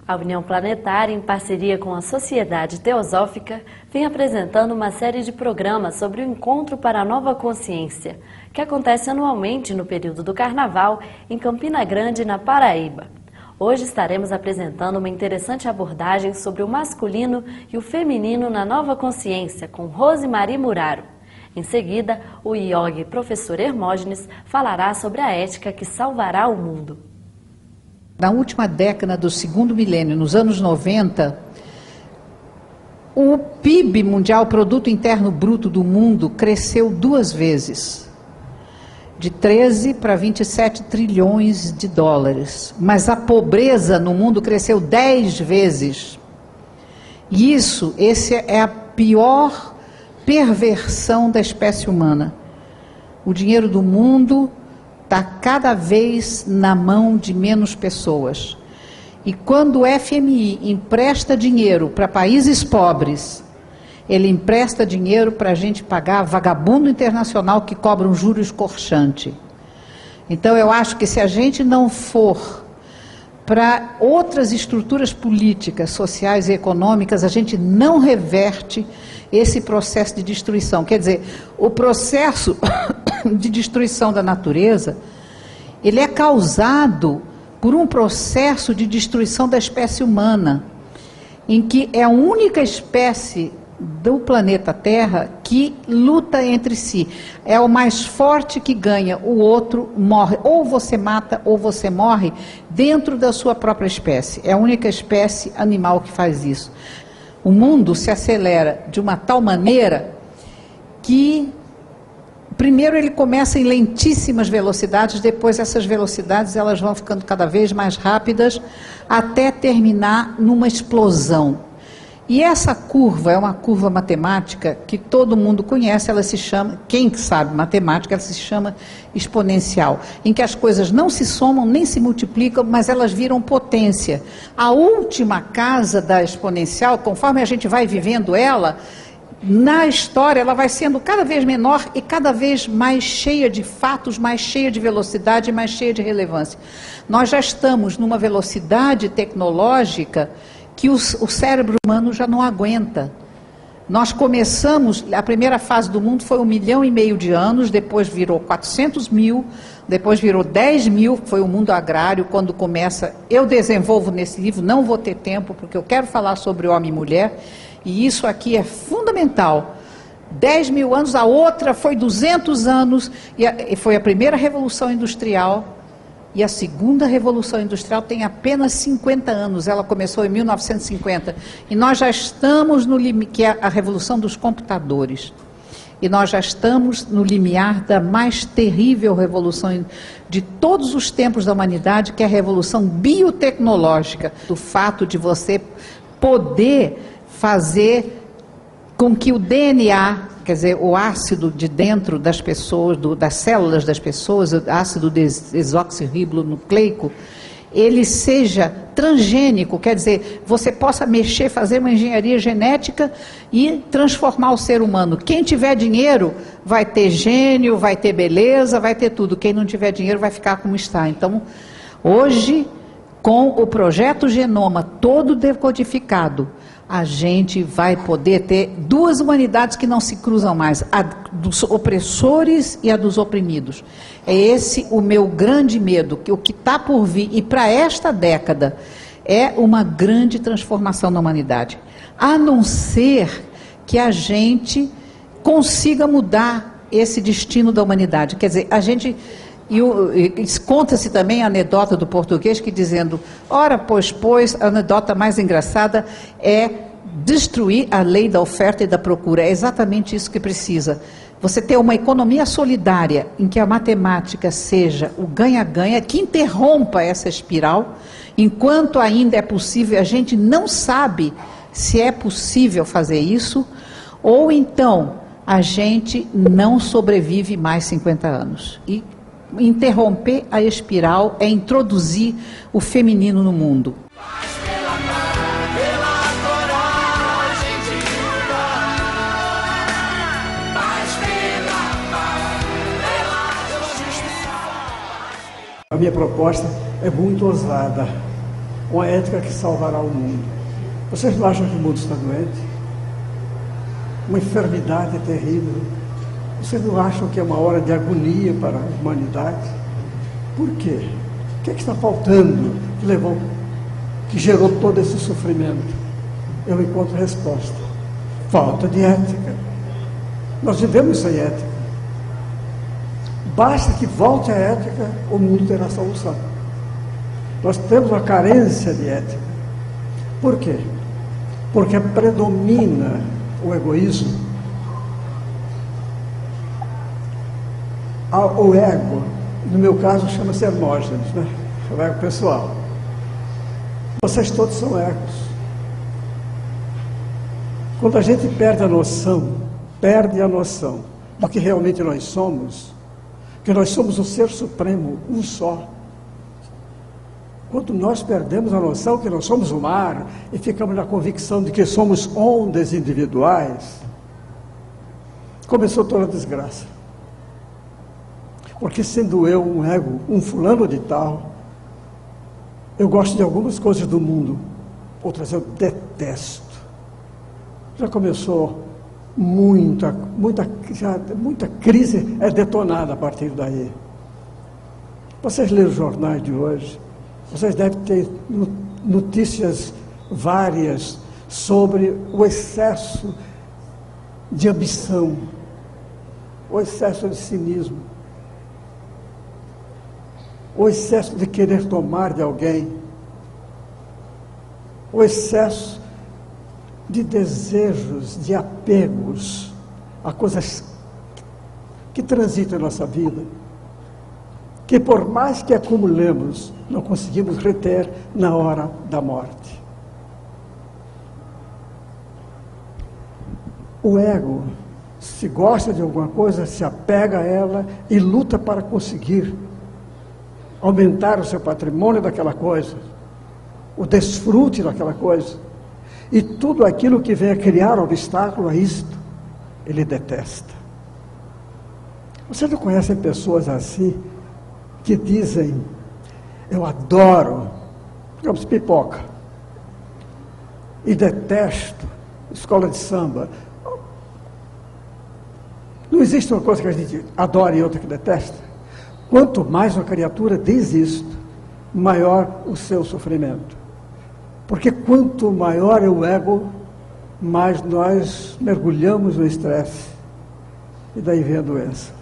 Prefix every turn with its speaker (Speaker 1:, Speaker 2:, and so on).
Speaker 1: A União Planetária, em parceria com a Sociedade Teosófica, vem apresentando uma série de programas sobre o Encontro para a Nova Consciência, que acontece anualmente no período do Carnaval, em Campina Grande, na Paraíba. Hoje estaremos apresentando uma interessante abordagem sobre o masculino e o feminino na nova consciência, com Rosemary Muraro. Em seguida, o iogue professor Hermógenes falará sobre a ética que salvará o mundo.
Speaker 2: Na última década do segundo milênio, nos anos 90, o PIB mundial, Produto Interno Bruto do mundo, cresceu 2 vezes, de 13 para 27 trilhões de dólares. Mas a pobreza no mundo cresceu 10 vezes. E essa é a pior perversão da espécie humana. O dinheiro do mundo está cada vez na mão de menos pessoas. E quando o FMI empresta dinheiro para países pobres, ele empresta dinheiro para a gente pagar vagabundo internacional que cobra um juro escorchante. Então eu acho que se a gente não for para outras estruturas políticas, sociais e econômicas, a gente não reverte esse processo de destruição. Quer dizer, o processo de destruição da natureza, ele é causado por um processo de destruição da espécie humana, em que é a única espécie do planeta Terra que luta entre si. É o mais forte que ganha, o outro morre. Ou você mata ou você morre dentro da sua própria espécie. É a única espécie animal que faz isso. O mundo se acelera de uma tal maneira que primeiro ele começa em lentíssimas velocidades, depois essas velocidades elas vão ficando cada vez mais rápidas até terminar numa explosão. E essa curva é uma curva matemática que todo mundo conhece, ela se chama, quem sabe matemática, ela se chama exponencial, em que as coisas não se somam nem se multiplicam, mas elas viram potência. A última casa da exponencial, conforme a gente vai vivendo ela, na história ela vai sendo cada vez menor e cada vez mais cheia de fatos, mais cheia de velocidade, mais cheia de relevância. Nós já estamos numa velocidade tecnológica que o cérebro humano já não aguenta. Nós começamos, a primeira fase do mundo foi 1,5 milhão de anos, depois virou 400 mil, depois virou 10 mil, foi o mundo agrário, quando começa, eu desenvolvo nesse livro, não vou ter tempo, porque eu quero falar sobre homem e mulher, e isso aqui é fundamental. 10 mil anos, a outra foi 200 anos, e foi a primeira revolução industrial, e a segunda revolução industrial tem apenas 50 anos, ela começou em 1950, e nós já estamos no limite, que é a revolução dos computadores, e nós já estamos no limiar da mais terrível revolução de todos os tempos da humanidade, que é a revolução biotecnológica, do fato de você poder fazer com que o DNA, quer dizer, o ácido de dentro das pessoas, das células das pessoas, o ácido desoxirribonucleico, ele seja transgênico, quer dizer, você possa mexer, fazer uma engenharia genética e transformar o ser humano. Quem tiver dinheiro vai ter gênio, vai ter beleza, vai ter tudo. Quem não tiver dinheiro vai ficar como está. Então, hoje, com o projeto Genoma todo decodificado, a gente vai poder ter 2 humanidades que não se cruzam mais, a dos opressores e a dos oprimidos. É esse o meu grande medo, que o que está por vir, e para esta década, é uma grande transformação na humanidade. A não ser que a gente consiga mudar esse destino da humanidade. Quer dizer, a gente... E conta-se também a anedota do português que dizendo, ora, pois, a anedota mais engraçada é destruir a lei da oferta e da procura. É exatamente isso que precisa. Você ter uma economia solidária em que a matemática seja o ganha-ganha, que interrompa essa espiral, enquanto ainda é possível, a gente não sabe se é possível fazer isso, ou então a gente não sobrevive mais 50 anos. E interromper a espiral é introduzir o feminino no mundo.
Speaker 3: A minha proposta é muito ousada. uma ética que salvará o mundo. Vocês não acham que o mundo está doente? Uma enfermidade terrível. Vocês não acham que é uma hora de agonia para a humanidade? Por quê? O que é que está faltando que gerou todo esse sofrimento? Eu encontro resposta. Falta de ética. Nós vivemos sem ética. Basta que volte a ética, o mundo terá solução. Nós temos uma carência de ética. Por quê? Porque predomina o egoísmo. O ego, no meu caso, chama-se Hermógenes, né? O ego pessoal. Vocês todos são egos. Quando a gente perde a noção do que realmente nós somos, que nós somos o Ser Supremo, um só. Quando nós perdemos a noção que nós somos o mar e ficamos na convicção de que somos ondas individuais, começou toda a desgraça. Porque sendo eu um ego, um fulano de tal, eu gosto de algumas coisas do mundo, outras eu detesto. Já começou muita crise é detonada a partir daí. Vocês leram os jornais de hoje, vocês devem ter notícias várias sobre o excesso de ambição, o excesso de cinismo, o excesso de querer tomar de alguém, o excesso de desejos, de apegos a coisas que transitam em nossa vida, que por mais que acumulemos, não conseguimos reter na hora da morte. O ego, se gosta de alguma coisa, se apega a ela e luta para conseguir aumentar o seu patrimônio daquela coisa, o desfrute daquela coisa. E tudo aquilo que vem a criar obstáculo a isto, ele detesta. Vocês não conhecem pessoas assim, que dizem, eu adoro, digamos, pipoca, e detesto escola de samba. Não existe uma coisa que a gente adora e outra que detesta. Quanto mais uma criatura diz isto, maior o seu sofrimento. Porque quanto maior é o ego, mais nós mergulhamos no estresse. E daí vem a doença.